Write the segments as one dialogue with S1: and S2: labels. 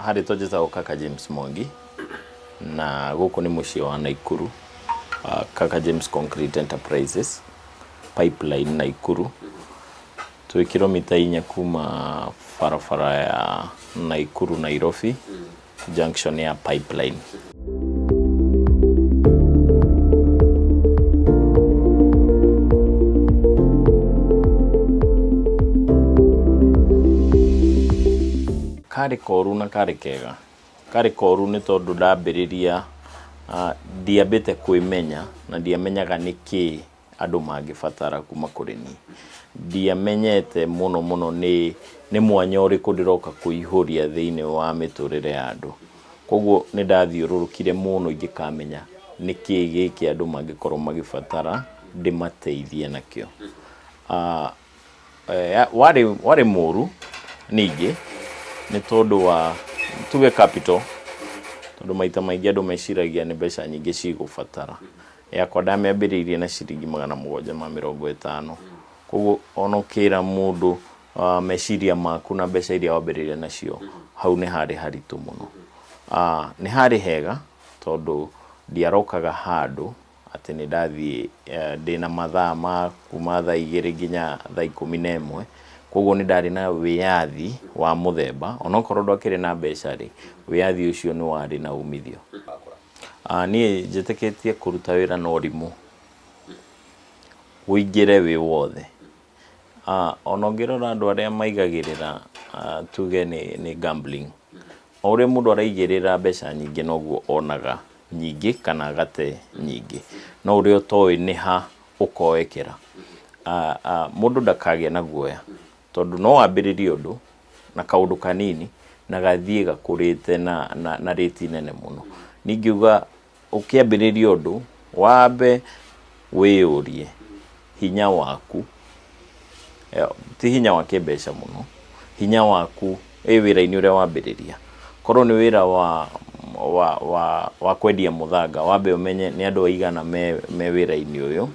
S1: harĩ tũnjĩtagwo Kaka James Mwangi na gũkũ nĩ mũciĩ wa Naikuru. Kaka James Concrete Enterprises Pipeline Naikuru, twĩ kilomita 4 kuma barabara ya Naikuru Nairobi junction ya Pipeline. Karĩ koru na karĩ kega. Karĩ koru nĩ tondũ ndambĩrĩria ndiambĩte kwĩmenya na ndiamenyaga nĩkĩ andũ mangĩbatara kuma kũrĩ niĩ. Ndiamenyete mũno nĩ mwanya ũrĩkũ ndĩroka kũihũria thĩinĩ wa mĩtũrĩre ya andũ. Koguo nĩ ndathiũrũrũkire mũno ingĩkamenya nĩkĩ gĩkĩ andũ mangĩkorwo magĩbatara ndĩmateithie nakĩo. Warĩ mũru ningĩ nĩ tondũ wa tuge capital, tondũ maita maingĩ andũ meciragia nĩ mbeca nyingĩ cigũbatara. Yakwa ndamĩambĩrĩirie na ciringi 750. Koguo ona ũkĩra mũndũ meciria maku na mbeca iria wambĩrĩria nacio, hau nĩ harĩ haritũ mũno. Nĩ harĩ hega tondũ ndiarokaga handũ atĩ nĩ ndathiĩ ndĩna mathaa ma kuma thaa 2 nginya thaa 11. Koguo nĩ ndarĩ na wĩyathi wa mũthemba, onokorwo ndwakĩrĩ na mbeca rĩ, wĩyathi ũcio nĩ warĩ na umithio. Niĩ njĩtĩkĩtie kũruta wĩra na ũrimũ, ũingĩre wĩ wothe. Ona ũngĩrora andũ arĩa maigagĩrĩra tuge nĩ gambling, o ũrĩa mũndũ araigĩrĩra mbeca nyingĩ noguo onaga nyingĩ kana agate nyingĩ, no ũrĩa ũtoĩ nĩ ha ũkoekera. Mũndũ ndakagĩa na guoya tondũ no wambĩrĩrie ũndũ na kaũndũ kanini na gathiĩ gakũrĩte na rĩti nene mũno. Ningiuga ũkĩambĩrĩria ũndũ wambe wĩyũrie hinya waku, ti hinya wa kĩmbeca mũno, hinya waku wĩra-inĩ ũrĩa wambĩrĩria. Korwo nĩ wĩra wa kwendia mũthanga, wambe ũmenye nĩ andũ aigana me wĩra-inĩ ũyũ,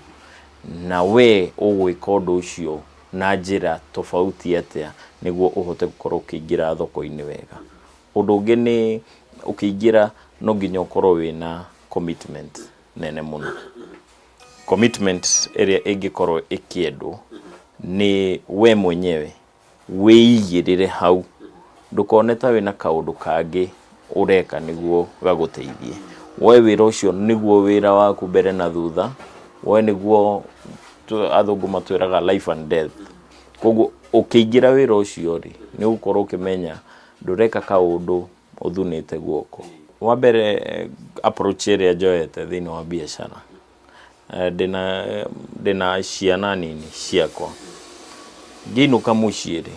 S1: na we ũgwĩka ũndũ ũcio na njĩra tofauti atĩa nĩguo ũhote gũkorwo ũkĩingĩra thoko-inĩ wega. Ũndũ ũngĩ nĩ ũkĩingĩra no nginya ũkorwo wĩna commitment nene mũno. Commitment ĩrĩa ĩngĩkorwo ĩkĩendwo nĩ we mwenyewe wĩigĩrĩre hau, ndũkone ta wĩna kaũndũ kangĩ ũreka nĩguo gagũteithie. We wĩra ũcio nĩguo wĩra waku mbere na thutha, we nĩguo athũngũ matwĩraga life and death. Koguo ũkĩingĩra wĩra ũcio rĩ, nĩ ũgũkorwo ũkĩmenya ndũreka kaũndũ ũthunĩte guoko. Wa mbere approach ĩrĩa njoete thĩinĩ wa biacara, ndĩna ciana nini ciakwa. Ngĩinũka mũciĩ rĩ,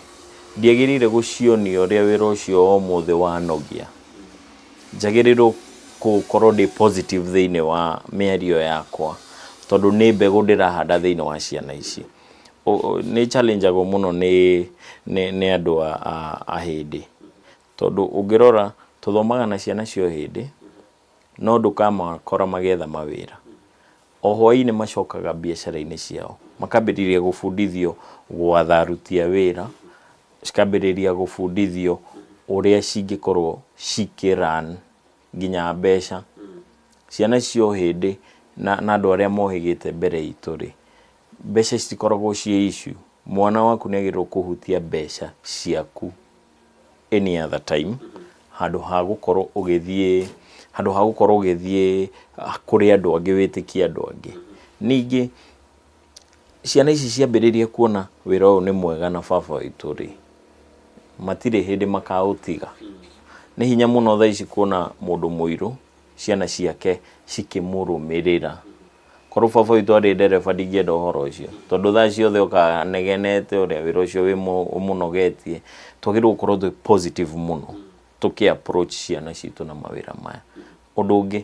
S1: ndiagĩrĩire gũcionia ũrĩa wĩra ũcio ũmũthĩ wanogia. Njagĩrĩirwo gũkorwo ndĩ positive thĩinĩ wa mĩario yakwa, tondũ nĩ mbegũ ndĩrahanda thĩinĩ wa ciana ici. Nĩ challenge-agwo mũno nĩ andũ a hĩndĩ, tondũ ũngĩrora tũthomaga na ciana cio hĩndĩ, no ndũkamakora magĩetha mawĩra. O hwainĩ macokaga biacara-inĩ ciao, makambĩrĩria gũbundithio gwatha aruti a wĩra, cikambĩrĩria gũbundithio ũrĩa cingĩkorwo cikĩ-run nginya mbeca. Ciana cio hĩndĩ na andũ arĩa mohĩgĩte mbere itũ rĩ, mbeca citikoragwo ciĩ issue. Mwana waku nĩagĩrĩirwo kũhutia mbeca ciaku any other time, handũ ha gũkorwo ũgĩthiĩ kũrĩ andũ angĩ, wĩtĩkie andũ angĩ. Ningĩ ciana ici ciambĩrĩria kuona wĩra ũyũ nĩ mwega na baba witũ rĩ, matirĩ hĩndĩ makaũtiga. Nĩ hinya mũno thaa ici kuona mũndũ mũirũ ciana ciake cikĩmũrũmĩrĩra. Korwo baba witũ arĩ ndereba ndingĩenda ũhoro ũcio, tondũ thaa ciothe ũkanegenete ũrĩa wĩra ũcio ũmũnogetie. Twagĩrĩirwo gũkorwo twĩ positive mũno tũkĩ-approach ciana citũ na mawĩra maya. Ũndũ ũngĩ,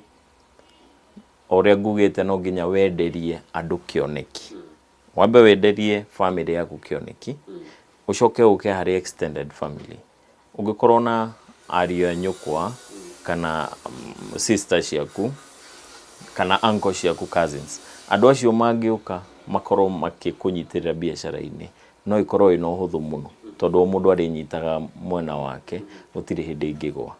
S1: o ũrĩa ngugĩte, no nginya wenderie andũ kĩoneki. Wambe wenderie family yaku kĩoneki, ũcoke ũke harĩ extended family. Ũngĩkorwo na ariũ a nyũkwa kana sister ciaku kana uncle ciaku, cousins, andũ acio mangĩũka makorwo makĩkũnyitĩrĩra biacara-inĩ, no ikorwo ĩna ũhũthũ mũno. tondu o mundu arinyitaga mwena wake gutire hindi ingigwa.